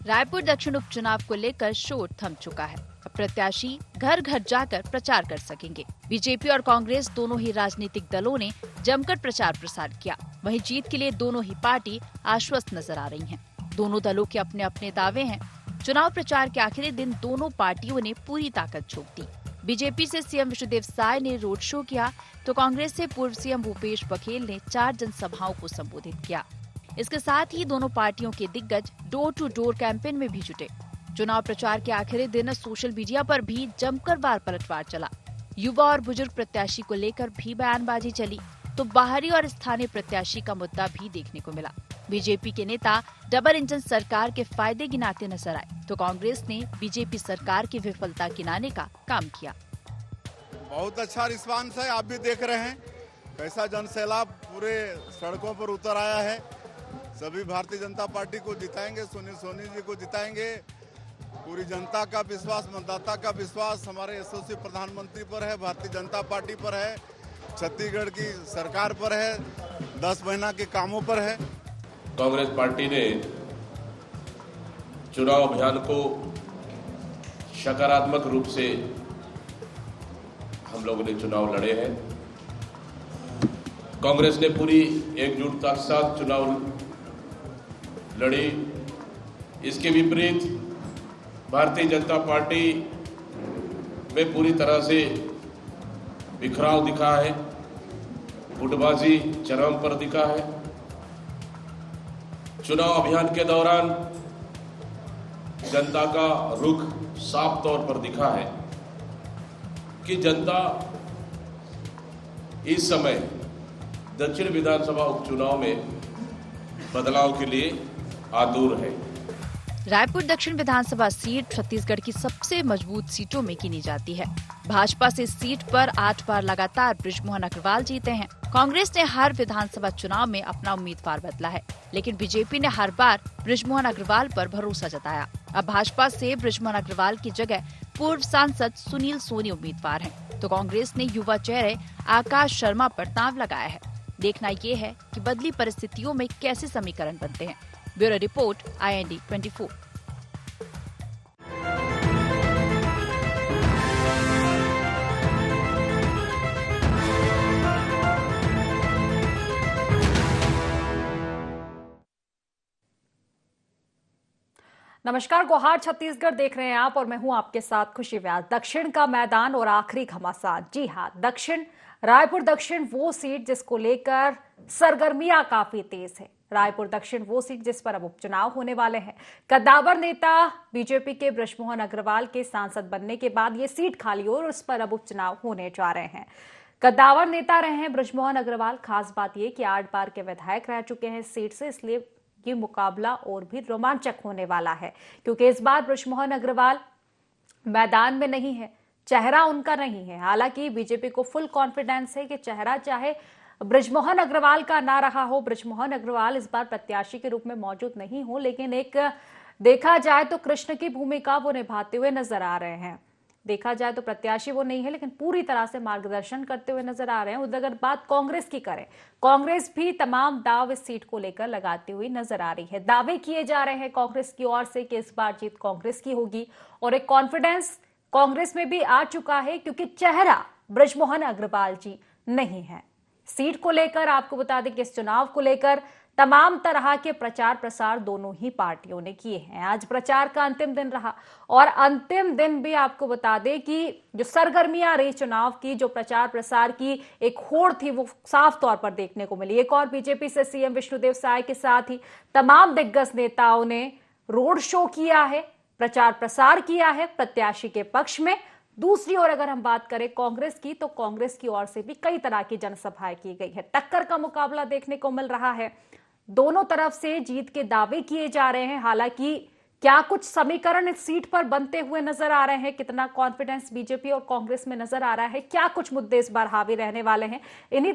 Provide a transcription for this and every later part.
रायपुर दक्षिण उपचुनाव को लेकर शोर थम चुका है। अब प्रत्याशी घर घर जाकर प्रचार कर सकेंगे। बीजेपी और कांग्रेस दोनों ही राजनीतिक दलों ने जमकर प्रचार प्रसार किया। वहीं जीत के लिए दोनों ही पार्टी आश्वस्त नजर आ रही हैं। दोनों दलों के अपने अपने दावे हैं। चुनाव प्रचार के आखिरी दिन दोनों पार्टियों ने पूरी ताकत झोंक दी। बीजेपी से सीएम विष्णुदेव साय ने रोड शो किया तो कांग्रेस से पूर्व सीएम भूपेश बघेल ने 4 जनसभाओं को संबोधित किया। इसके साथ ही दोनों पार्टियों के दिग्गज डोर टू डोर कैंपेन में भी जुटे। चुनाव प्रचार के आखिरी दिन सोशल मीडिया पर भी जमकर वार पलटवार चला। युवा और बुजुर्ग प्रत्याशी को लेकर भी बयानबाजी चली तो बाहरी और स्थानीय प्रत्याशी का मुद्दा भी देखने को मिला। बीजेपी के नेता डबल इंजन सरकार के फायदे गिनाते नजर आए तो कांग्रेस ने बीजेपी सरकार की विफलता गिनाने का काम किया। बहुत अच्छा रिस्पांस है, आप भी देख रहे हैं कैसा जनसैलाब पूरे सड़कों पर उतर आया है। सभी भारतीय जनता पार्टी को जिताएंगे, सुनील सोनी जी को जिताएंगे। पूरी जनता का विश्वास, मतदाता का विश्वास हमारे यशस्वी प्रधानमंत्री पर है, भारतीय जनता पार्टी पर है, छत्तीसगढ़ की सरकार पर है, 10 महीना के कामों पर है। कांग्रेस पार्टी ने चुनाव अभियान को सकारात्मक रूप से हम लोगों ने चुनाव लड़े हैं। कांग्रेस ने पूरी एकजुटता के साथ चुनाव लड़ी। इसके विपरीत भारतीय जनता पार्टी में पूरी तरह से बिखराव दिखा है, गुटबाजी चरम पर दिखा है। चुनाव अभियान के दौरान जनता का रुख साफ तौर पर दिखा है कि जनता इस समय दक्षिण विधानसभा उपचुनाव में बदलाव के लिए आतुर है। रायपुर दक्षिण विधानसभा सीट छत्तीसगढ़ की सबसे मजबूत सीटों में गिनी जाती है। भाजपा से इस सीट पर 8 बार लगातार बृजमोहन अग्रवाल जीते हैं। कांग्रेस ने हर विधानसभा चुनाव में अपना उम्मीदवार बदला है, लेकिन बीजेपी ने हर बार बृजमोहन अग्रवाल पर भरोसा जताया। अब भाजपा से बृजमोहन अग्रवाल की जगह पूर्व सांसद सुनील सोनी उम्मीदवार हैं, तो कांग्रेस ने युवा चेहरे आकाश शर्मा पर दांव लगाया है। देखना ये है कि बदली परिस्थितियों में कैसे समीकरण बनते हैं। Bureau report, IND 24। नमस्कार, गुहार छत्तीसगढ़ देख रहे हैं आप और मैं हूं आपके साथ खुशी व्यास। दक्षिण का मैदान और आखिरी घमासान। जी हां, दक्षिण रायपुर दक्षिण वो सीट जिसको लेकर सरगर्मियां काफी तेज है। रायपुर दक्षिण वो सीट जिस पर अब उपचुनाव होने वाले हैं। कद्दावर नेता बीजेपी के बृजमोहन अग्रवाल के सांसद बनने के बाद ये सीट खाली हो और उस पर अब उपचुनाव होने जा रहे हैं। कद्दावर नेता रहे हैं बृजमोहन अग्रवाल। खास बात यह कि 8 बार के विधायक रह चुके हैं इस सीट से, इसलिए ये मुकाबला और भी रोमांचक होने वाला है, क्योंकि इस बार बृजमोहन अग्रवाल मैदान में नहीं है, चेहरा उनका नहीं है। हालांकि बीजेपी को फुल कॉन्फिडेंस है कि चेहरा चाहे बृजमोहन अग्रवाल का ना रहा हो, बृजमोहन अग्रवाल इस बार प्रत्याशी के रूप में मौजूद नहीं हो, लेकिन एक देखा जाए तो कृष्ण की भूमिका वो निभाते हुए नजर आ रहे हैं। देखा जाए तो प्रत्याशी वो नहीं है, लेकिन पूरी तरह से मार्गदर्शन करते हुए नजर आ रहे हैं। उधर अगर बात कांग्रेस की करें, कांग्रेस भी तमाम दाव इस सीट को लेकर लगाती हुई नजर आ रही है। दावे किए जा रहे हैं कांग्रेस की ओर से कि इस बार जीत कांग्रेस की होगी और एक कॉन्फिडेंस कांग्रेस में भी आ चुका है, क्योंकि चेहरा बृजमोहन अग्रवाल जी नहीं है। सीट को लेकर आपको बता दें कि इस चुनाव को लेकर तमाम तरह के प्रचार प्रसार दोनों ही पार्टियों ने किए हैं। आज प्रचार का अंतिम दिन रहा और अंतिम दिन भी आपको बता दें कि जो सरगर्मियां रही चुनाव की, जो प्रचार प्रसार की एक होड़ थी, वो साफ तौर पर देखने को मिली। एक और बीजेपी से सीएम विष्णुदेव साय के साथ ही तमाम दिग्गज नेताओं ने रोड शो किया है, प्रचार प्रसार किया है प्रत्याशी के पक्ष में। दूसरी ओर अगर हम बात करें कांग्रेस की, तो कांग्रेस की ओर से भी कई तरह की जनसभाएं की गई है। टक्कर का मुकाबला देखने को मिल रहा है। दोनों तरफ से जीत के दावे किए जा रहे हैं। हालांकि क्या कुछ समीकरण इस सीट पर बनते हुए नजर आ रहे हैं, कितना कॉन्फिडेंस बीजेपी और कांग्रेस में नजर आ रहा है, क्या कुछ मुद्दे इस बार हावी रहने वाले हैं, इन्हीं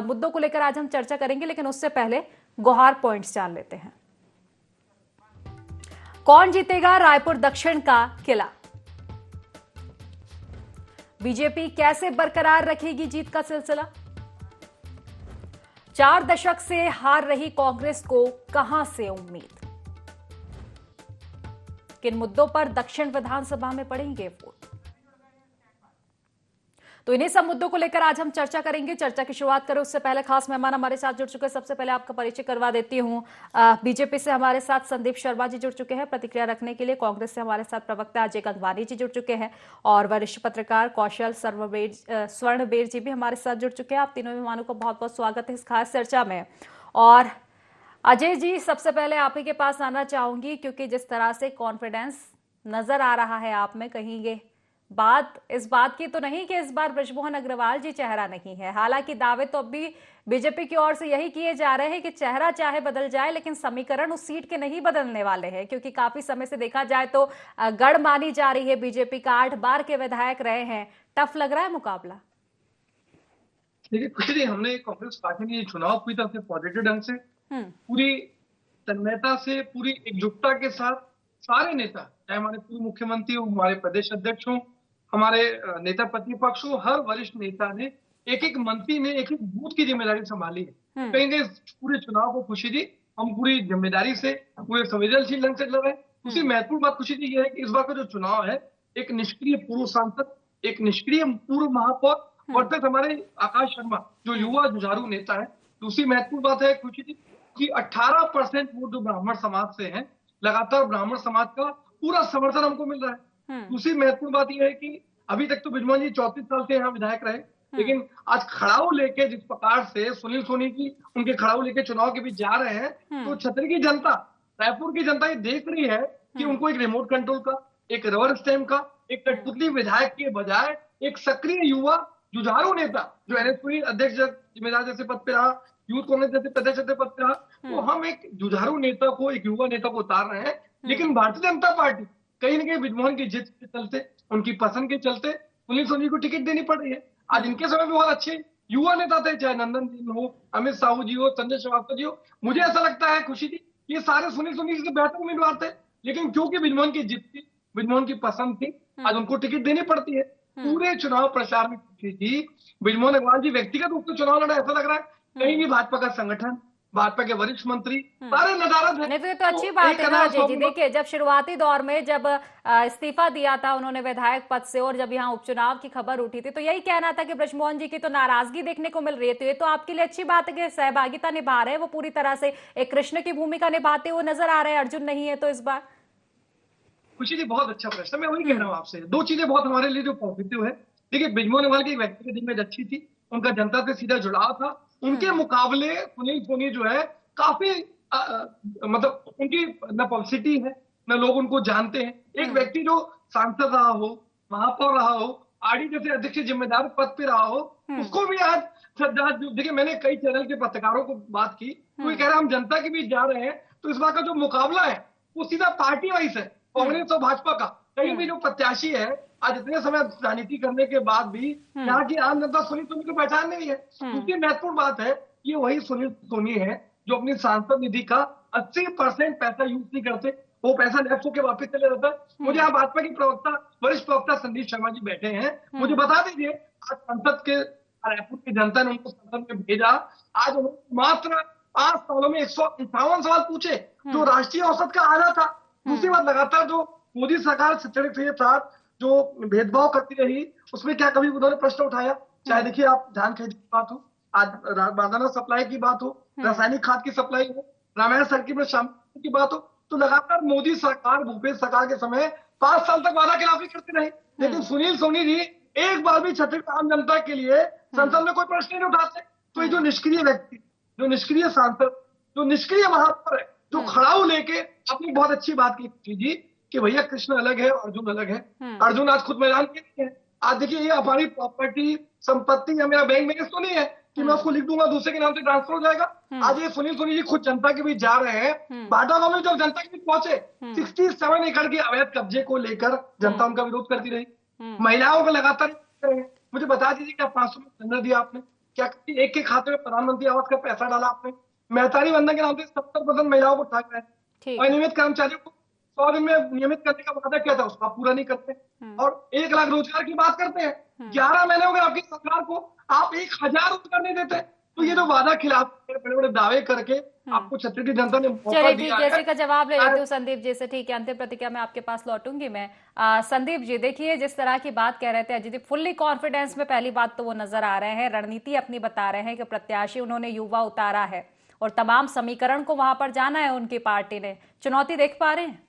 मुद्दों को लेकर आज हम चर्चा करेंगे। लेकिन उससे पहले गुहार पॉइंट्स जान लेते हैं। कौन जीतेगा रायपुर दक्षिण का किला? बीजेपी कैसे बरकरार रखेगी जीत का सिलसिला? 4 दशक से हार रही कांग्रेस को कहां से उम्मीद? किन मुद्दों पर दक्षिण विधानसभा में पड़ेंगे वोट। तो इन्हीं सब मुद्दों को लेकर आज हम चर्चा करेंगे। चर्चा की शुरुआत करें उससे पहले खास मेहमान हमारे साथ जुड़ चुके हैं। सबसे पहले आपका परिचय करवा देती हूं। बीजेपी से हमारे साथ संदीप शर्मा जी जुड़ चुके हैं प्रतिक्रिया रखने के लिए। कांग्रेस से हमारे साथ प्रवक्ता अजय गंगवानी जी जुड़ चुके हैं और वरिष्ठ पत्रकार कौशल स्वर्णबेर जी भी हमारे साथ जुड़ चुके हैं। आप तीनों मेहमानों को बहुत बहुत स्वागत है इस खास चर्चा में। और अजय जी, सबसे पहले आप ही के पास आना चाहूंगी, क्योंकि जिस तरह से कॉन्फिडेंस नजर आ रहा है आप में, कहीं ये बात इस बात की तो नहीं कि इस बार बृजमोहन अग्रवाल जी चेहरा नहीं है। हालांकि दावे तो अब भी बीजेपी की ओर से यही किए जा रहे हैं कि चेहरा चाहे बदल जाए लेकिन समीकरण उस सीट के नहीं बदलने वाले हैं, क्योंकि काफी समय से देखा जाए तो गढ़ मानी जा रही है बीजेपी का। 8 बार के विधायक रहे हैं। टफ लग रहा है मुकाबला? देखिए खुशी जी, हमने कांग्रेस पार्टी ने चुनाव पूरी तरह से पॉजिटिव ढंग से, पूरी तन्मयता से, पूरी एकजुटता के साथ सारे नेता, चाहे हमारे पूर्व मुख्यमंत्री हो, हमारे प्रदेश अध्यक्ष हो, हमारे नेता प्रतिपक्ष हो, हर वरिष्ठ नेता ने एक एक मंत्री ने एक एक बूथ की जिम्मेदारी संभाली है। कहेंगे पूरे चुनाव को खुशी जी हम पूरी जिम्मेदारी से, पूरे संवेदनशील ढंग से लड़ रहे हैं। उसी महत्वपूर्ण बात खुशी जी ये है कि इस बार का जो चुनाव है, एक निष्क्रिय पूर्व सांसद, एक निष्क्रिय पूर्व महापौर और तक हमारे आकाश शर्मा जो युवा जुझारू नेता है। दूसरी महत्वपूर्ण बात है खुशी जी कि 18% वोट जो ब्राह्मण समाज से है, लगातार ब्राह्मण समाज का पूरा समर्थन हमको मिल रहा है। दूसरी महत्वपूर्ण बात यह है कि अभी तक तो बृजमोहन जी 34 साल से यहाँ विधायक रहे, लेकिन आज खड़ाऊ लेके जिस प्रकार से सुनील सोनी जी उनके खड़ाऊ लेके चुनाव के बीच जा रहे हैं, तो छतरी की जनता, रायपुर की जनता ये देख रही है कि उनको एक रिमोट कंट्रोल का, एक रबर स्टैम्प का, एक कठपुतली विधायक के बजाय एक सक्रिय युवा जुझारू नेता जो एनएसपी अध्यक्ष जिम्मेदार जैसे पद पे रहा, यूथ कांग्रेस जैसे प्रदेश अध्यक्ष पद पे रहा, तो हम एक जुझारू नेता को, एक युवा नेता को उतार रहे हैं। लेकिन भारतीय जनता पार्टी कहीं ना कहीं बृजमोहन की जिद के चलते, उनकी पसंद के चलते सुनील सोनी को टिकट देनी पड़ रही है। आज इनके समय में बहुत अच्छे युवा नेता थे, चाहे नंदन जी हो, अमित साहू जी हो, संजय श्रीवास्तव जी हो। मुझे ऐसा लगता है खुशी जी ये सारे सुनील सोनी से बेहतर उम्मीदवार थे, लेकिन क्योंकि बृजमोहन की जिद थी, बृजमोहन की पसंद थी, आज उनको टिकट देनी पड़ती है। पूरे चुनाव प्रचार में बृजमोहन अग्रवाल जी व्यक्तिगत रूप से चुनाव लड़ा, ऐसा लग रहा है कहीं भी भाजपा का संगठन, भाजपा के वरिष्ठ मंत्री सारे नजारत है। नहीं तो ये तो अच्छी बात है ना अजय जी। देखिए, जब शुरुआती दौर में जब इस्तीफा दिया था उन्होंने विधायक पद से और जब यहाँ उपचुनाव की खबर उठी थी, तो यही कहना था कि बृजमोहन जी की तो नाराजगी देखने को मिल रही है। तो ये तो आपके लिए अच्छी बात है कि सहभागिता निभा रहे हैं वो पूरी तरह से, एक कृष्ण की भूमिका निभाते हुए नजर आ रहे हैं। अर्जुन नहीं है तो इस बार खुशी जी बहुत अच्छा प्रश्न, मैं वही कह रहा हूँ आपसे। दो चीजें बहुत हमारे लिए जो पॉजिटिव है। देखिए बृजमोहन अग्रवाल की व्यक्तिगत इमेज अच्छी थी, उनका जनता से सीधा जुड़ाव था। उनके मुकाबले सुनील सोनी जो है काफी मतलब उनकी न पब्लिसिटी है, न लोग उनको जानते हैं। एक व्यक्ति जो सांसद रहा हो, महापौर रहा हो, आरडी जैसे अध्यक्ष जिम्मेदार पद पे रहा हो, उसको भी आज देखिए मैंने कई चैनल के पत्रकारों को बात की, तो ये कह रहे हम जनता के बीच जा रहे हैं। तो इस बार का जो मुकाबला है वो सीधा पार्टी वाइज है, कांग्रेस और भाजपा का। कहीं भी जो प्रत्याशी है आज इतने समय राजनीति करने के बाद भी यहाँ की आम जनता सुनील सोनी को पहचान नहीं है। दूसरी महत्वपूर्ण बात है ये वही सुनील सोनी है जो अपनी सांसद निधि का 80% पैसा यूज नहीं करते, वो पैसा लेफ्ट होकर वापस चले जाता है। मुझे यहाँ भाजपा की प्रवक्ता, वरिष्ठ प्रवक्ता संदीप शर्मा जी बैठे हैं, मुझे बता दीजिए आज संसद के रायपुर की जनता ने उनको संसद में भेजा। आज मात्र 5 सालों में 158 सवाल पूछे, जो राष्ट्रीय औसत का आधा था। दूसरी बात, लगातार जो मोदी सरकार शिक्षण के साथ जो भेदभाव करती रही, उसमें क्या कभी उन्होंने प्रश्न उठाया? चाहे देखिए आप धान खेती की बात हो, आज बारदाना सप्लाई की बात हो, रासायनिक खाद की सप्लाई हो, रामायण सर्किट में शामिल की बात हो, तो लगातार मोदी सरकार, भूपेश सरकार के समय 5 साल तक वादा खिलाफी करती रही। लेकिन सुनील सोनी जी एक बार भी छत्तीसगढ़ आम जनता के लिए संसद में कोई प्रश्न नहीं उठाते। तो ये जो निष्क्रिय व्यक्ति, जो निष्क्रिय सांसद, जो निष्क्रिय महापौर है, जो खड़ाऊ लेके आपने बहुत अच्छी बात की जी कि भैया कृष्ण अलग है, अर्जुन अलग है। अर्जुन आज खुद मैदान के लिए है। आज देखिए ये हमारी प्रॉपर्टी, संपत्ति या मेरा बैंक बैलेंस तो नहीं है कि मैं उसको लिख दूंगा दूसरे के नाम से ट्रांसफर हो जाएगा। आज ये सुनील सोनी जी खुद जनता के बीच जा रहे हैं। बाटा गांव में जब जनता के बीच पहुंचे 67 एकड़ के अवैध कब्जे को लेकर जनता उनका विरोध करती रही। महिलाओं को लगातार, मुझे बता दीजिए क्या 500 में सिलेंडर दिया आपने? क्या एक के खाते में प्रधानमंत्री आवास का पैसा डाला आपने? मेहतारी बंधन के नाम से 70% महिलाओं को ठग रहे हैं। अनियमित कर्मचारियों को 100 दिन में नियमित करने का वादा किया था, उसका पूरा नहीं करते। और 1 लाख रोजगार की बात करते हैं। 11 महीने हो गए आपकी सरकार को, आप 1000 रोजगार नहीं देते। तो ये तो वादा खिलाफ बड़े बड़े दावे करके आपको छत्तीसगढ़ की जनता ने मौका चलिए दिया ठीक है, है। इसी का जवाब ले लेती हूँ संदीप जी से। ठीक है, अंतिम प्रतिक्रिया में आपके पास लौटूंगी मैं। संदीप जी देखिए, जिस तरह की बात कह रहे थे अजीत, फुल्ली कॉन्फिडेंस में पहली बात तो वो नजर आ रहे हैं, रणनीति अपनी बता रहे हैं कि प्रत्याशी उन्होंने युवा उतारा है और तमाम समीकरण को वहां पर जाना है उनकी पार्टी ने। चुनौती देख पा रहे हैं?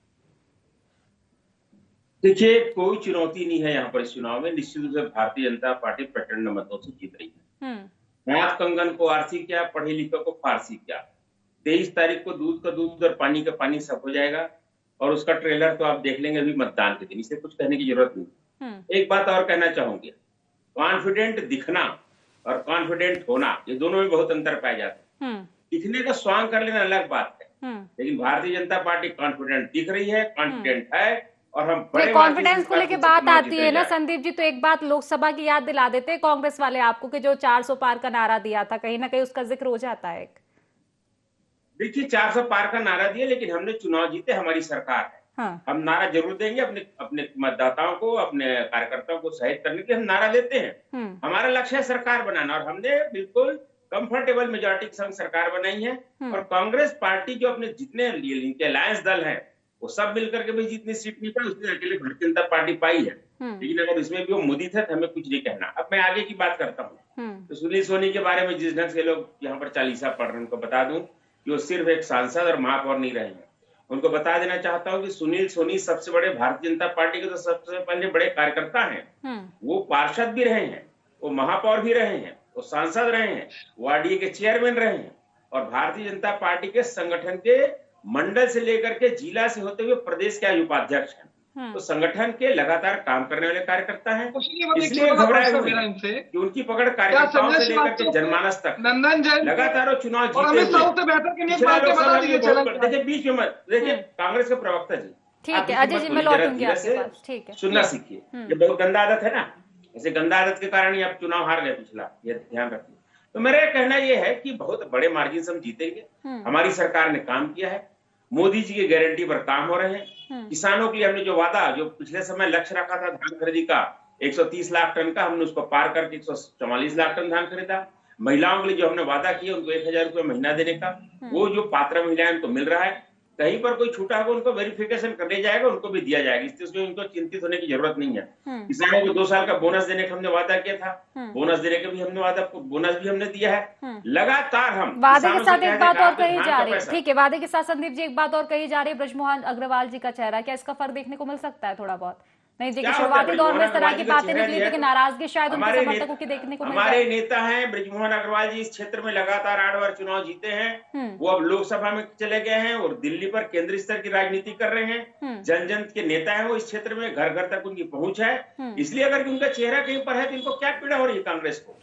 देखिए, कोई चुनौती नहीं है यहाँ पर इस चुनाव में। निश्चित रूप से भारतीय जनता पार्टी प्रचंड मतों से जीत रही है। हाथ कंगन को आरसी क्या, पढ़े लिखे को फारसी क्या। 23 तारीख को दूध का दूध और पानी का पानी सब हो जाएगा और उसका ट्रेलर तो आप देख लेंगे अभी मतदान के दिन। इसे कुछ कहने की जरूरत नहीं। एक बात और कहना चाहूंगी, कॉन्फिडेंट दिखना और कॉन्फिडेंट होना, ये दोनों में बहुत अंतर पाया जाता है। दिखने का स्वांग कर लेना अलग बात है, लेकिन भारतीय जनता पार्टी कॉन्फिडेंट दिख रही है, कॉन्फिडेंट है। और हम बड़े कॉन्फिडेंस को लेके बात आती है ना संदीप जी, तो एक बात लोकसभा की याद दिला देते हैं कांग्रेस वाले आपको कि जो 400 पार का नारा दिया था, कहीं ना कहीं उसका जिक्र हो जाता है। देखिए, 400 पार का नारा दिया, लेकिन हमने चुनाव जीते, हमारी सरकार है। हाँ। हम नारा जरूर देंगे अपने मतदाताओं को, अपने कार्यकर्ताओं को सहायता करने के लिए हम नारा देते हैं। हमारा लक्ष्य है सरकार बनाना और हमने बिल्कुल कंफर्टेबल मेजोरिटी के संग सरकार बनाई है। और कांग्रेस पार्टी जो अपने जितने इनके अलायंस दल हैं वो सब मिलकर के भी जितनी सीट नहीं पाई उसने अकेले भारतीय जनता पार्टी पाई है। लेकिन अगर इसमें भी वो मोदी थे तो हमें कुछ नहीं कहना। अब मैं आगे की बात करता हूँ। तो सुनील सोनी के बारे में जिस ढंग से लोग यहाँ पर चालीसा पढ़ रहे हैं, उनको बता दूं कि वो सिर्फ एक सांसद और महापौर नहीं रहे हैं। उनको बता देना चाहता हूँ कि सुनील सोनी सबसे बड़े भारतीय जनता पार्टी के तो सबसे पहले बड़े कार्यकर्ता हैं। वो पार्षद भी रहे हैं, वो महापौर भी रहे हैं, वो सांसद रहे हैं, वो आरडीए के चेयरमैन रहे हैं और भारतीय जनता पार्टी के संगठन के मंडल से लेकर के जिला से होते हुए प्रदेश के उपाध्यक्ष हैं। तो संगठन के लगातार काम करने वाले कार्यकर्ता हैं, इसलिए घबराए हुए हैं कि उनकी पकड़ कार्यकर्ताओं से लेकर के जनमानस तक लगातार चुनाव जीते हुए। देखिए, बीच में मत देखिए, कांग्रेस के प्रवक्ता जी, ठीक है अजय जी, मैं लौटूंगी आपके पास। ठीक है, सुनना सीखिए, ये बहुत गंदा आदत है ना। ऐसे गंदा आदत के कारण ही आप चुनाव हार गए पिछला, ये ध्यान रखिए। तो मेरा कहना यह है कि बहुत बड़े मार्जिन से हम जीतेंगे। हमारी सरकार ने काम किया है, मोदी जी की गारंटी पर काम हो रहे हैं। किसानों के लिए हमने जो वादा, जो पिछले समय लक्ष्य रखा था धान खरीदी का 130 लाख टन का, हमने उसको पार करके 144 लाख टन धान खरीदा। महिलाओं के लिए जो हमने वादा किया उनको 1000 रुपये महीना देने का, वो जो पात्र महिलाएं उनको मिल रहा है। कहीं पर कोई छूटा होगा उनको वेरिफिकेशन करने जाएगा, उनको भी दिया जाएगा। इसलिए उनको चिंतित होने की जरूरत नहीं है। किसानों को 2 साल का बोनस देने का हमने वादा किया था, बोनस देने का भी हमने बोनस भी हमने दिया है। लगातार हम वादे के साथ एक बात और कही जा रही है। ठीक है, वादे के साथ संदीप जी एक बात और कही जा रही है, ब्रजमोहन अग्रवाल जी का चेहरा, क्या इसका फर्क देखने को मिल सकता है थोड़ा बहुत? नहीं देखिए, शुरुआती दौर में इस तरह की बातें निकली थी कि नाराजगी शायद उनके समर्थकों की देखने को मिल रही है। हमारे नेता हैं ब्रजमोहन अग्रवाल जी, इस क्षेत्र में लगातार 8 बार चुनाव जीते हैं। वो अब लोकसभा में चले गए हैं और दिल्ली पर केंद्रीय स्तर की राजनीति कर रहे हैं। जन जन के नेता है वो, इस क्षेत्र में घर घर तक उनकी पहुंच है। इसलिए अगर उनका चेहरा कहीं पर है तो इनको क्या पीड़ा हो रही है कांग्रेस को?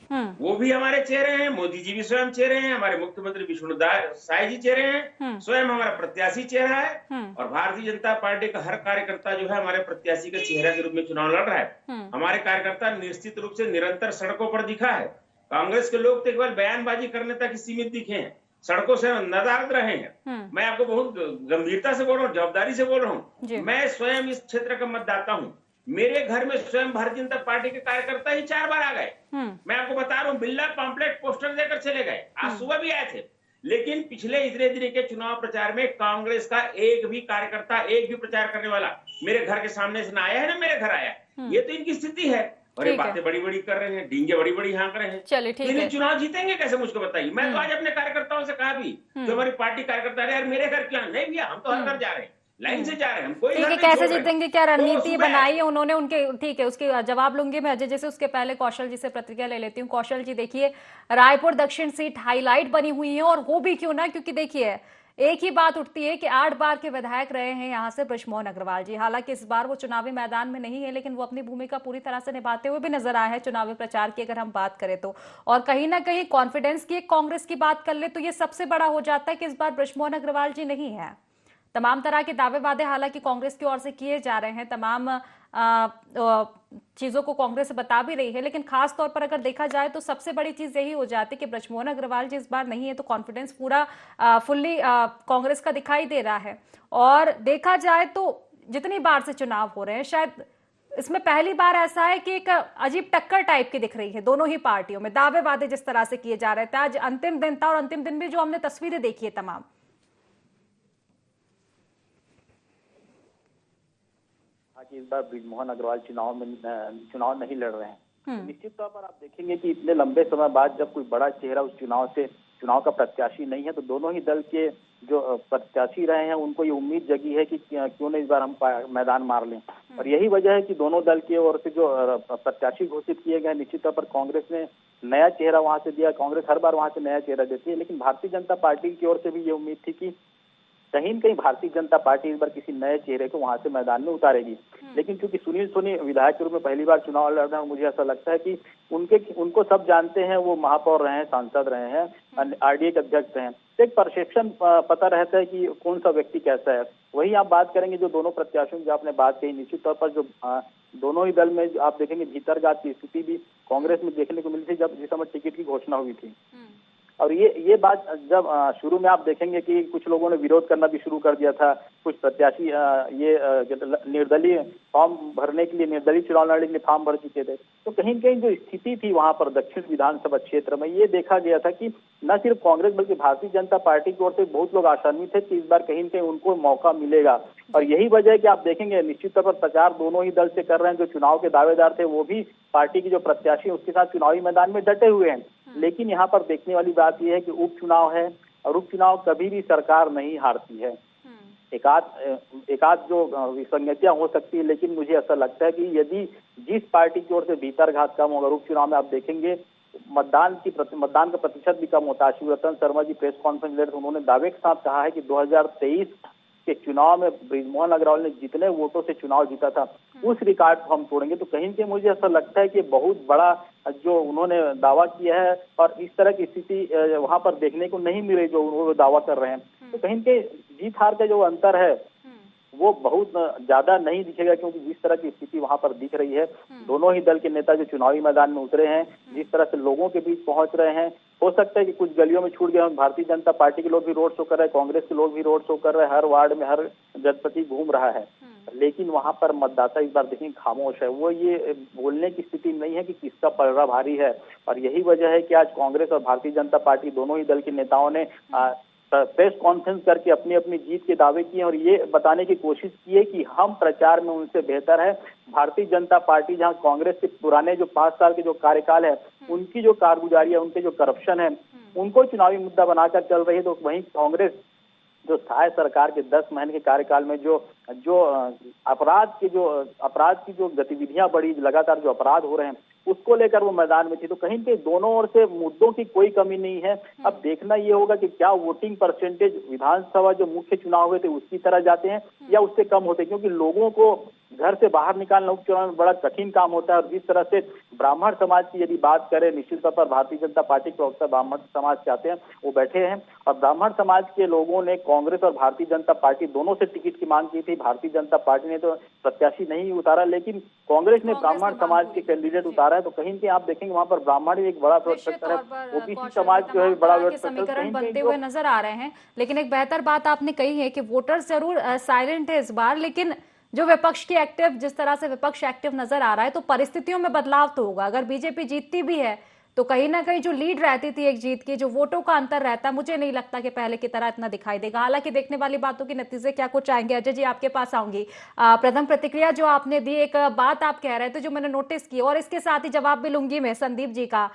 वो भी हमारे चेहरे हैं, मोदी जी भी स्वयं चेहरे हैं, हमारे मुख्यमंत्री विष्णु साय जी चेहरे हैं, स्वयं हमारा प्रत्याशी चेहरा है। और भारतीय जनता पार्टी का हर कार्यकर्ता जो है हमारे प्रत्याशी के चेहरा के रूप में चुनाव लड़ रहा है। हमारे कार्यकर्ता निश्चित रूप से निरंतर सड़कों पर दिखा है। कांग्रेस के लोग तो केवल बयानबाजी करने तक ही सीमित दिखे हैं, सड़कों से नदारद रहे हैं। मैं आपको बहुत गंभीरता से बोल रहा हूँ, जवाबदारी से बोल रहा हूँ। मैं स्वयं इस क्षेत्र का मतदाता हूँ। मेरे घर में स्वयं भारतीय जनता पार्टी के कार्यकर्ता ही 4 बार आ गए। मैं आपको बता रहा हूँ, बिल्ला पॉम्पलेट पोस्टर देकर चले गए, आज सुबह भी आए थे। लेकिन पिछले इतने दिन के चुनाव प्रचार में कांग्रेस का एक भी कार्यकर्ता, एक भी प्रचार करने वाला मेरे घर के सामने से ना आया है ना मेरे घर आया। ये तो इनकी स्थिति है। और ये बातें बड़ी बड़ी कर रहे हैं, डींगे बड़ी बड़ी हाँक रहे हैं। चलिए ठीक है, चुनाव जीतेंगे कैसे मुझको बताइए। मैं तो आज अपने कार्यकर्ताओं से कहा भी, जो हमारी पार्टी कार्यकर्ता यार मेरे घर क्यों नहीं भैया, हम तो हर घर जा रहे हैं, लाइन से जा रहे हैं, हम कोई ठीक है। कैसे जीतेंगे, क्या रणनीति बनाई है उन्होंने उनके? ठीक है, उसके जवाब लूंगी मैं अजय जी से। उसके पहले कौशल जी से प्रतिक्रिया ले लेती हूँ। कौशल जी देखिए, रायपुर दक्षिण सीट हाईलाइट बनी हुई है और वो भी क्यों ना, क्योंकि देखिए एक ही बात उठती है कि 8 बार के विधायक रहे हैं यहाँ से ब्रजमोहन अग्रवाल जी। हालांकि इस बार वो चुनावी मैदान में नहीं है, लेकिन वो अपनी भूमिका पूरी तरह से निभाते हुए भी नजर आए हैं चुनावी प्रचार की अगर हम बात करें तो। और कहीं ना कहीं कॉन्फिडेंस की कांग्रेस की बात कर ले तो ये सबसे बड़ा हो जाता है कि इस बार ब्रजमोहन अग्रवाल जी नहीं है। तमाम तरह के दावे वादे हालांकि कांग्रेस की ओर से किए जा रहे हैं, तमाम चीजों को कांग्रेस बता भी रही है, लेकिन खास तौर पर अगर देखा जाए तो सबसे बड़ी चीज यही हो जाती है कि ब्रजमोहन अग्रवाल जी इस बार नहीं है, तो कॉन्फिडेंस पूरा फुल्ली कांग्रेस का दिखाई दे रहा है। और देखा जाए तो जितनी बार से चुनाव हो रहे हैं, शायद इसमें पहली बार ऐसा है कि एक अजीब टक्कर टाइप की दिख रही है दोनों ही पार्टियों में, दावे वादे जिस तरह से किए जा रहे थे। आज अंतिम दिन था और अंतिम दिन में जो हमने तस्वीरें देखी है तमाम, इस बार बृजमोहन अग्रवाल चुनाव नहीं लड़ रहे हैं। निश्चित तौर पर आप देखेंगे कि इतने लंबे समय बाद जब कोई बड़ा चेहरा उस चुनाव का प्रत्याशी नहीं है, तो दोनों ही दल के जो प्रत्याशी रहे हैं उनको ये उम्मीद जगी है कि क्यों न इस बार हम मैदान मार लें। और यही वजह है कि दोनों दल की ओर से जो प्रत्याशी घोषित किए गए, निश्चित तौर पर कांग्रेस ने नया चेहरा वहां से दिया। कांग्रेस हर बार वहां से नया चेहरा देती है, लेकिन भारतीय जनता पार्टी की ओर से भी ये उम्मीद थी कि कहीं न कहीं भारतीय जनता पार्टी इस बार किसी नए चेहरे को वहां से मैदान में उतारेगी। लेकिन क्योंकि सुनील सोनी विधायक के रूप में पहली बार चुनाव लड़ रहे हैं, मुझे ऐसा लगता है कि उनको सब जानते हैं, वो महापौर रहे हैं, सांसद रहे हैं, आरडीए के अध्यक्ष हैं, तो एक परसेप्शन पता रहता है कि कौन सा व्यक्ति कैसा है। वही आप बात करेंगे जो दोनों प्रत्याशियों की जो आपने बात कही, निश्चित तौर पर जो दोनों ही दल में आप देखेंगे भीतरघात की स्थिति भी कांग्रेस में देखने को मिली थी जब जिस समय टिकट की घोषणा हुई थी। और ये बात जब शुरू में आप देखेंगे कि कुछ लोगों ने विरोध करना भी शुरू कर दिया था, कुछ प्रत्याशी ये निर्दलीय फॉर्म भरने के लिए, निर्दलीय चुनाव लड़ने के लिए फॉर्म भर चुके थे। तो कहीं न कहीं जो स्थिति थी वहां पर दक्षिण विधानसभा क्षेत्र में, ये देखा गया था कि न सिर्फ कांग्रेस बल्कि भारतीय जनता पार्टी की ओर से बहुत लोग आशान्वित थे कि इस बार कहीं न कहीं उनको मौका मिलेगा। और यही वजह है कि आप देखेंगे निश्चित तौर पर प्रचार दोनों ही दल से कर रहे हैं। जो चुनाव के दावेदार थे वो भी पार्टी के जो प्रत्याशी है उसके साथ चुनावी मैदान में डटे हुए हैं। लेकिन यहाँ पर देखने वाली बात यह है कि उपचुनाव है और उपचुनाव कभी भी सरकार नहीं हारती है। एकाध जो विसंगतियां हो सकती है, लेकिन मुझे ऐसा लगता है कि यदि जिस पार्टी की ओर से भीतरघात कम होगा, उपचुनाव में आप देखेंगे मतदान का प्रतिशत भी कम होता है। शिवरतन शर्मा जी प्रेस कॉन्फ्रेंस ले रहे थे, उन्होंने दावे के साथ कहा है कि 2023 के चुनाव में बृजमोहन अग्रवाल ने जितने वोटों से चुनाव जीता था उस रिकॉर्ड को हम तोड़ेंगे। तो कहीं से मुझे ऐसा लगता है कि बहुत बड़ा जो उन्होंने दावा किया है और इस तरह की स्थिति वहां पर देखने को नहीं मिली जो वो दावा कर रहे हैं। तो कहीं के जीत हार का जो अंतर है वो बहुत ज्यादा नहीं दिखेगा, क्योंकि जिस तरह की स्थिति वहां पर दिख रही है, दोनों ही दल के नेता जो चुनावी मैदान में उतरे हैं, जिस तरह से लोगों के बीच पहुंच रहे हैं, हो सकता है कि कुछ गलियों में छूट गए। भारतीय जनता पार्टी के लोग भी रोड शो कर रहे हैं, कांग्रेस के लोग भी रोड शो कर रहे हैं, हर वार्ड में हर जनपति घूम रहा है, लेकिन वहां पर मतदाता इस बार देखिए खामोश है। वो ये बोलने की स्थिति नहीं है कि किसका पलड़ा भारी है। और यही वजह है कि आज कांग्रेस और भारतीय जनता पार्टी दोनों ही दल के नेताओं ने प्रेस कॉन्फ्रेंस करके अपनी अपनी जीत के दावे किए और ये बताने की कोशिश की है कि हम प्रचार में उनसे बेहतर है। भारतीय जनता पार्टी जहां कांग्रेस के पुराने जो 5 साल के जो कार्यकाल है, उनकी जो कारगुजारी है, उनके जो करप्शन है, उनको चुनावी मुद्दा बनाकर चल रही है, तो वहीं कांग्रेस जो सहाय सरकार के 10 महीने के कार्यकाल में जो अपराध की जो गतिविधियां बढ़ी, लगातार जो अपराध हो रहे हैं, उसको लेकर वो मैदान में थी। तो कहीं पे दोनों ओर से मुद्दों की कोई कमी नहीं है। अब देखना ये होगा कि क्या वोटिंग परसेंटेज विधानसभा जो मुख्य चुनाव हुए थे उसकी तरह जाते हैं या उससे कम होते हैं, क्योंकि लोगों को घर से बाहर निकालना उपचुनाव में बड़ा कठिन काम होता है। और जिस तरह से ब्राह्मण समाज की यदि बात करें, निश्चित तौर पर भारतीय जनता पार्टी के प्रवक्ता ब्राह्मण समाज के आते हैं, वो बैठे हैं, और ब्राह्मण समाज के लोगों ने कांग्रेस और भारतीय जनता पार्टी दोनों से टिकट की मांग की थी। भारतीय जनता पार्टी ने तो प्रत्याशी नहीं उतारा, लेकिन कांग्रेस ने ब्राह्मण समाज के कैंडिडेट उतारा है। तो कहीं के आप देखेंगे वहां पर ब्राह्मण भी एक बड़ा वोट फैक्टर है, ओबीसी समाज जो है बड़ा वोट समीकरण बनते हुए नजर आ रहे हैं। लेकिन एक बेहतर बात आपने कही है कि वोटर्स जरूर साइलेंट है इस बार, लेकिन जो विपक्ष की एक्टिव, जिस तरह से विपक्ष एक्टिव नजर आ रहा है, तो परिस्थितियों में बदलाव तो होगा। अगर बीजेपी जीतती भी है तो कहीं ना कहीं जो लीड रहती थी एक जीत की, जो वोटों का अंतर रहता है, मुझे नहीं लगता कि पहले की तरह इतना दिखाई देगा। हालांकि देखने वाली बातों के नतीजे क्या कुछ आएंगे। अजय जी आपके पास आऊंगी। प्रथम प्रतिक्रिया जो आपने दी, एक बात आप कह रहे थे जो मैंने नोटिस की, और इसके साथ ही जवाब भी लूंगी मैं संदीप जी का।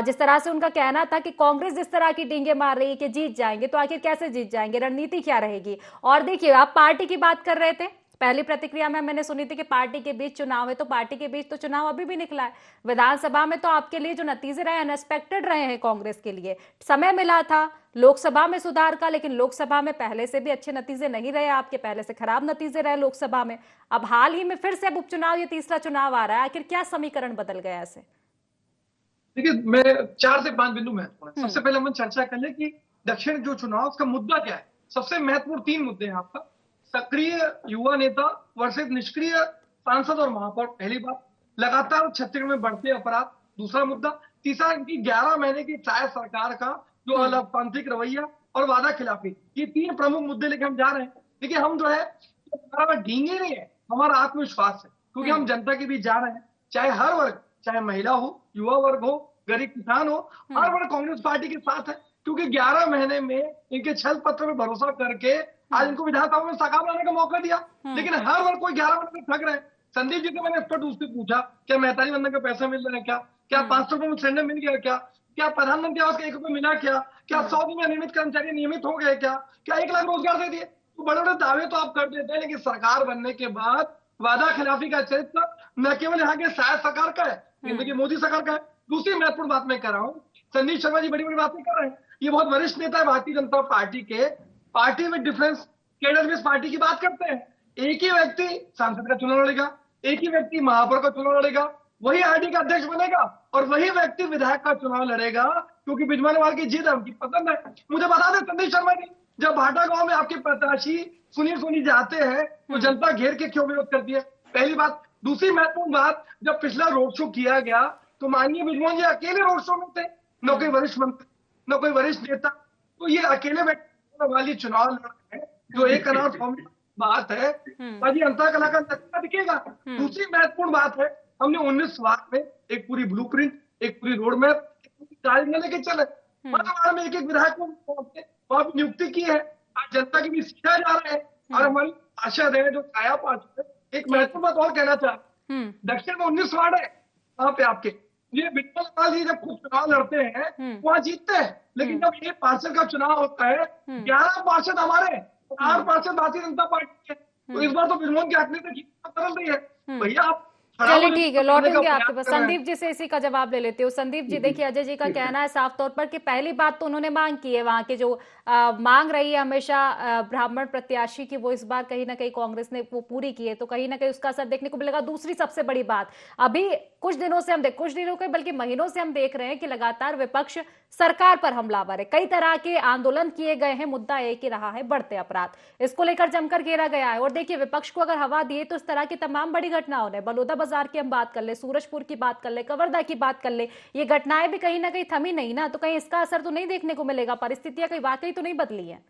जिस तरह से उनका कहना था कि कांग्रेस जिस तरह की डींगे मार रही है कि जीत जाएंगे, तो आखिर कैसे जीत जाएंगे, रणनीति क्या रहेगी। और देखिए आप पार्टी की बात कर रहे थे, पहली प्रतिक्रिया में मैंने सुनी थी कि पार्टी के बीच चुनाव है, तो पार्टी के बीच तो चुनाव अभी भी निकला है। विधानसभा में तो आपके लिए जो नतीजे रहे अनएक्सपेक्टेड रहे हैं कांग्रेस के लिए। समय मिला था लोकसभा में सुधार का, लेकिन लोकसभा में पहले से भी अच्छे नतीजे नहीं रहे आपके, पहले से खराब नतीजे रहे लोकसभा में। अब हाल ही में फिर से अब उपचुनाव, ये तीसरा चुनाव आ रहा है, आखिर क्या समीकरण बदल गया ऐसे? देखिए, मैं 4 से 5 बिंदु महत्वपूर्ण है। सबसे पहले हम चर्चा कर लें कि दक्षिण जो चुनाव, उसका मुद्दा क्या है। सबसे महत्वपूर्ण 3 मुद्दे हैं आपका। सक्रिय युवा नेता वर्सेस निष्क्रिय सांसद और महापौर, पहली बात। लगातार छत्तीसगढ़ में बढ़ते अपराध, दूसरा मुद्दा। तीसरा इनकी 11 महीने की चाय सरकार का जो अलोकतांत्रिक रवैया और वादा खिलाफी, ये 3 प्रमुख मुद्दे लेकर हम जा रहे हैं। देखिए, हम जो है हमारा ढींगे नहीं है, हमारा आत्मविश्वास है। क्योंकि हम जनता के बीच जा रहे हैं, चाहे हर वर्ग, चाहे महिला हो, युवा वर्ग हो, गरीब किसान हो, हर वर्ग कांग्रेस पार्टी के साथ है, क्योंकि 11 महीने में इनके छल पत्र में भरोसा करके आज इनको विधानसभा में साकार लाने का मौका दिया, लेकिन हर वर्ग कोई 11 महीने में ठग रहे हैं। संदीप जी से मैंने स्पष्ट उससे पूछा, क्या 45 वंदन का पैसा मिल रहा है, क्या 500 रुपए में सिलेंडर मिल गया, क्या प्रधानमंत्री आवास का 1 रुपए मिला, क्या 100 दिन में नियमित कर्मचारी नियमित हो गए, क्या 1 लाख रोजगार दे दिए? तो बड़े बड़े दावे तो आप कर देते हैं, लेकिन सरकार बनने के बाद वादा खिलाफी का चरित्र न केवल यहाँ के शायद सरकार का है, जिंदगी मोदी सरकार का है। दूसरी महत्वपूर्ण बात मैं कर रहा हूँ, संदीप शर्मा जी बड़ी बड़ी बातें कर रहे हैं, ये बहुत वरिष्ठ नेता है भारतीय जनता पार्टी के, पार्टी में डिफरेंस, कैडर बेस पार्टी की बात करते हैं। एक ही व्यक्ति सांसद का चुनाव लड़ेगा, एक ही व्यक्ति महापौर का चुनाव लड़ेगा, वही आरडी का अध्यक्ष बनेगा और वही व्यक्ति विधायक का चुनाव लड़ेगा, क्योंकि बिजमानवाल की जीत हमकी पसंद है। मुझे बता दें संदीप शर्मा जी, जब भाटा गांव में आपके प्रत्याशी सुनील सोनी जाते हैं तो जनता घेर के क्यों विरोध करती है? पहली बात। दूसरी महत्वपूर्ण बात, जब पिछला रोड शो किया गया तो माननीय बिजमोहन जी अकेले रोड शो में थे, न कोई वरिष्ठ मंत्री, न कोई वरिष्ठ नेता, तो ये अकेले व्यक्ति वाली चुनाव लड़ रहे हैं, जो एक अनाउंस बात है, बाजी अंतर कला का नतीजा दिखेगा। दूसरी महत्वपूर्ण बात है, हमने 19 वार्ड में एक पूरी ब्लूप्रिंट, एक पूरी रोड मैप लेके चले, वार्ड में एक विधायक को नियुक्ति की है, आज जनता के बीच सीधा जा रहे हैं और हमारी आशा है जो छाया पार्टी है। एक महत्वपूर्ण बात और कहना चाहते हैं, दक्षिण में 19 वार्ड है, वहां पे आपके ये बिजमानवाल जी जब खुद चुनाव लड़ते हैं वहां जीतते हैं, लेकिन जब ये पार्षद का चुनाव होता है 11 पार्षद हमारे, 8 पार्षद भारतीय जनता पार्टी के, तो इस बार तो बिजमोहन के हकने से जीतना बदल रही है। भैया आप चलिए ठीक है, लौटेंगे आपके पास। संदीप जी से इसी का जवाब ले लेते हो। संदीप जी, देखिए अजय जी का कहना है साफ तौर पर कि पहली बात तो उन्होंने मांग की है, वहां के जो मांग रही है हमेशा ब्राह्मण प्रत्याशी की, वो इस बार कहीं ना कहीं कांग्रेस ने वो पूरी की है, तो कहीं ना कहीं उसका असर देखने को मिलेगा। दूसरी सबसे बड़ी बात, अभी कुछ दिनों के बल्कि महीनों से हम देख रहे हैं कि लगातार विपक्ष सरकार पर हमलावर है, कई तरह के आंदोलन किए गए हैं, मुद्दा एक ही रहा है बढ़ते अपराध, इसको लेकर जमकर घेरा गया है। और देखिए विपक्ष को अगर हवा दिए तो इस तरह की तमाम बड़ी घटनाओं ने, बलौदा बाजार की हम बात कर ले, सूरजपुर की बात कर ले, कवर्धा की बात कर ले, ये घटनाएं भी कहीं ना कहीं थमी नहीं ना, तो कहीं इसका असर तो नहीं देखने को मिलेगा, परिस्थितियां कहीं वाकई तो नहीं बदली है।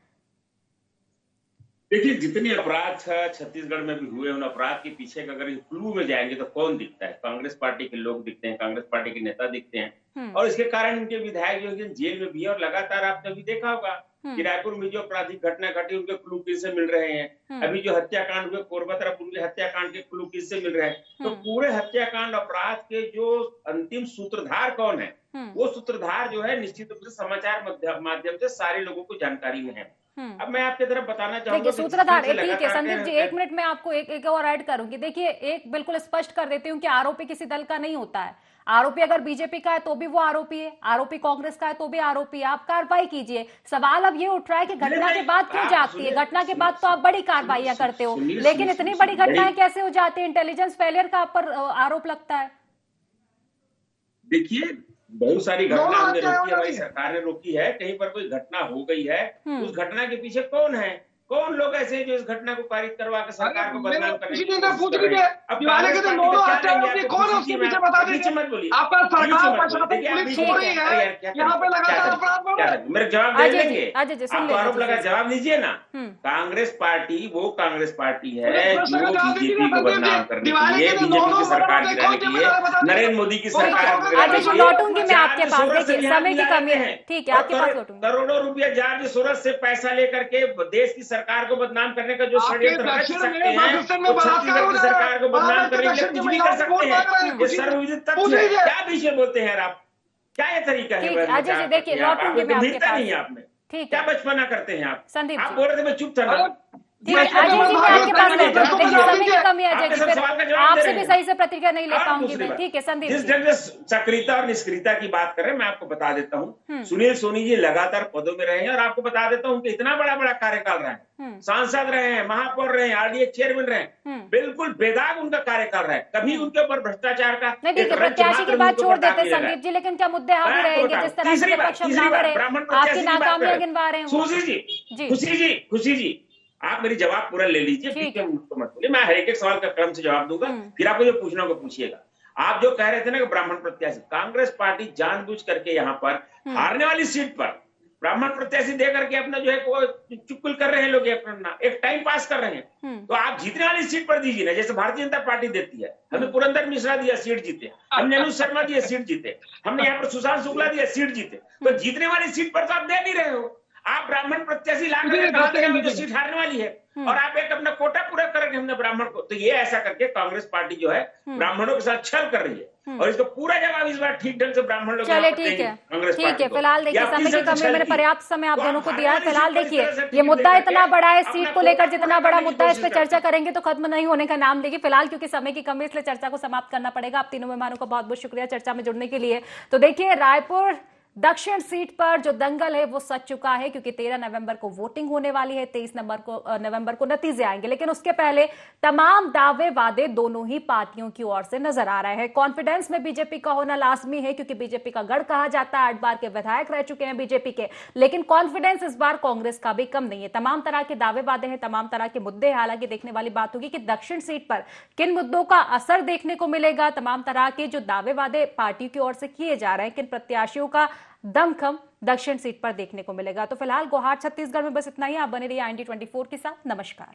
देखिए जितने अपराध छत्तीसगढ़ में भी हुए, उन अपराध के पीछे अगर क्लू में जाएंगे तो कौन दिखता है? कांग्रेस पार्टी के लोग दिखते हैं, कांग्रेस पार्टी के नेता दिखते हैं, और इसके कारण इनके विधायक जो जेल में भी है। और लगातार आपने अभी देखा होगा कि रायपुर में जो आपराधिक घटना घटी उनके क्लू किससे मिल रहे हैं, अभी जो हत्याकांड हुए कोरबा तरफ, उनके हत्याकांड के क्लू किससे मिल रहे हैं। तो पूरे हत्याकांड अपराध के जो अंतिम सूत्रधार कौन है, वो सूत्रधार जो है निश्चित रूप से समाचार माध्यम से सारे लोगों को जानकारी में है। अब मैं आपकी तरफ बताना चाहूंगा, सूत्रधार ठीक है संदीप जी, 1 मिनट में आपको एक और ऐड करूंगी। देखिए एक बिल्कुल स्पष्ट कर देती हूँ कि आरोपी किसी दल का नहीं होता है, आरोपी अगर बीजेपी का है तो भी वो आरोपी है, आरोपी कांग्रेस का है तो भी आरोपी है, आप कार्रवाई कीजिए। सवाल अब ये उठ रहा है कि घटना के बाद क्यों जागती है, घटना के बाद तो आप बड़ी कार्रवाइयां करते हो, लेकिन इतनी बड़ी घटनाएं कैसे हो जाती है? इंटेलिजेंस फेलियर का आप पर आरोप लगता है। देखिए बहुत सारी घटना हमने रोकी है, भाई सरकार ने रोकी है, कहीं पर कोई घटना हो गई है, उस घटना के पीछे कौन है, कौन लोग ऐसे हैं जो इस घटना को पारित करवा के सरकार को बदनाम करने की कोशिश कर रहे हैं? अब दिवाली के दिन दोनों हत्यारोपी कौन है उसके पीछे बता दीजिए। मत बोलिए, आपका सरकार प्रशासन पुलिस हो रही है, यहाँ पे लगातार अपराध बढ़ रहा है। मेरे जवाब दे देंगे, आप आरोप लगा जवाब दीजिए ना। कांग्रेस पार्टी वो कांग्रेस पार्टी है जो बीजेपी को बदनाम करने के लिए, बीजेपी की सरकार गिराने के लिए, नरेंद्र मोदी की सरकार लौटूंगी मैं आपके पास, देखिए समय की कमी है, ठीक है आपके पास लौटूंगी। करोड़ों रुपया जार्ज सूरत से पैसा लेकर के देश की सरकार को बदनाम करने का जो षड्यंत्र रच सकते हैं, छत्तीसगढ़ की सरकार को बदनाम करने के लिए कुछ भी कर सकते हैं। ये सर्वविदित तथ्य है। क्या विषय बोलते हैं आप, क्या ये तरीका है? अजय जी देखिए लौटूंगी मैं आपके पास, नहीं है आप में, क्या बचपना करते हैं आप? संदीप आप बोल रहे थे मैं चुप था। अजय जी मैं आपके पास देखिए समय की कमी है अजय जी, फिर आपसे भी सही से प्रतिक्रिया नहीं ले पाऊंगी मैं। ठीक है संदीप जिस ढंग से सक्रियता और निष्क्रियता की बात कर रहे हैं, मैं आपको बता देता हूँ, सुनील सोनी जी लगातार पदों में रहे हैं, और आपको बता देता हूँ कि इतना बड़ा बड़ा कार्यकाल रहे हैं, सांसद रहे हैं, महापौर रहे हैं, आरडीए चेयरमैन रहे हैं, बिल्कुल बेदाग उनका कार्यकाल रहा है, कभी उनके ऊपर भ्रष्टाचार का प्रत्याशी की बात छोड़ देते संदीप जी, लेकिन क्या मुद्दे हावी रहेंगे जिस तरह से विपक्ष हमलावर है, आपकी नाकामियां गिनवा रहे हैं? खुशी जी आप मेरी जवाब पूरा ले लीजिए, ठीक है, मुझको मत बोलिए, मैं हर एक सवाल का क्रम से जवाब दूंगा, फिर आपको जो पूछना होगा पूछिएगा। आप जो कह रहे थे ना कि ब्राह्मण प्रत्याशी, कांग्रेस पार्टी जानबूझ करके यहाँ पर हारने वाली सीट पर ब्राह्मण प्रत्याशी दे करके अपना जो है वो चुगल कर रहे हैं लोग, अपना एक टाइम पास कर रहे हैं। तो आप जीतने वाली सीट पर दीजिए ना, जैसे भारतीय जनता पार्टी देती है। हमने पुरंदर मिश्रा दिया, सीट जीते। हमने अनुज शर्मा दिया, सीट जीते। हमने यहाँ पर सुशांत शुक्ला दिया, सीट जीते। तो जीतने वाली सीट पर तो आप दे नहीं रहे हो। आप ब्राह्मण प्रत्याशी लाकर जो सीट हारने वाली है, और आप एक अपना कोटा पूरा करेंगे हमने ब्राह्मण को। तो ये ऐसा करके कांग्रेस पार्टी जो है ब्राह्मणों के साथ छल कर रही है, और इसका पूरा जवाब इस बार ठीक ढंग से ब्राह्मण लोग चले ठीक है, ठीक है। फिलहाल देखिए समय की कमी, मैंने पर्याप्त समय आप दोनों को दिया है। फिलहाल देखिए ये मुद्दा इतना बड़ा है, सीट को लेकर जितना बड़ा मुद्दा है, इस पर चर्चा करेंगे तो खत्म नहीं होने का नाम लेगी। फिलहाल क्योंकि समय की कमी, इसलिए चर्चा को समाप्त करना पड़ेगा। आप तीनों मेहमानों का बहुत बहुत शुक्रिया चर्चा में जुड़ने के लिए। तो देखिए रायपुर दक्षिण सीट पर जो दंगल है वो सच चुका है, क्योंकि 13 नवंबर को वोटिंग होने वाली है, 23 नवंबर को नतीजे आएंगे। लेकिन उसके पहले तमाम दावे वादे दोनों ही पार्टियों की ओर से नजर आ रहे हैं। कॉन्फिडेंस में बीजेपी का होना लाजमी है, क्योंकि बीजेपी का गढ़ कहा जाता है। 8 बार के विधायक रह चुके हैं बीजेपी के, लेकिन कॉन्फिडेंस इस बार कांग्रेस का भी कम नहीं है। तमाम तरह के दावे वादे हैं, तमाम तरह के मुद्दे। हालांकि देखने वाली बात होगी कि दक्षिण सीट पर किन मुद्दों का असर देखने को मिलेगा। तमाम तरह के जो दावे वादे पार्टी की ओर से किए जा रहे हैं, किन प्रत्याशियों का दमखम दक्षिण सीट पर देखने को मिलेगा। तो फिलहाल गोहाट छत्तीसगढ़ में बस इतना ही। आप बने रहिए IND 24 के साथ। नमस्कार।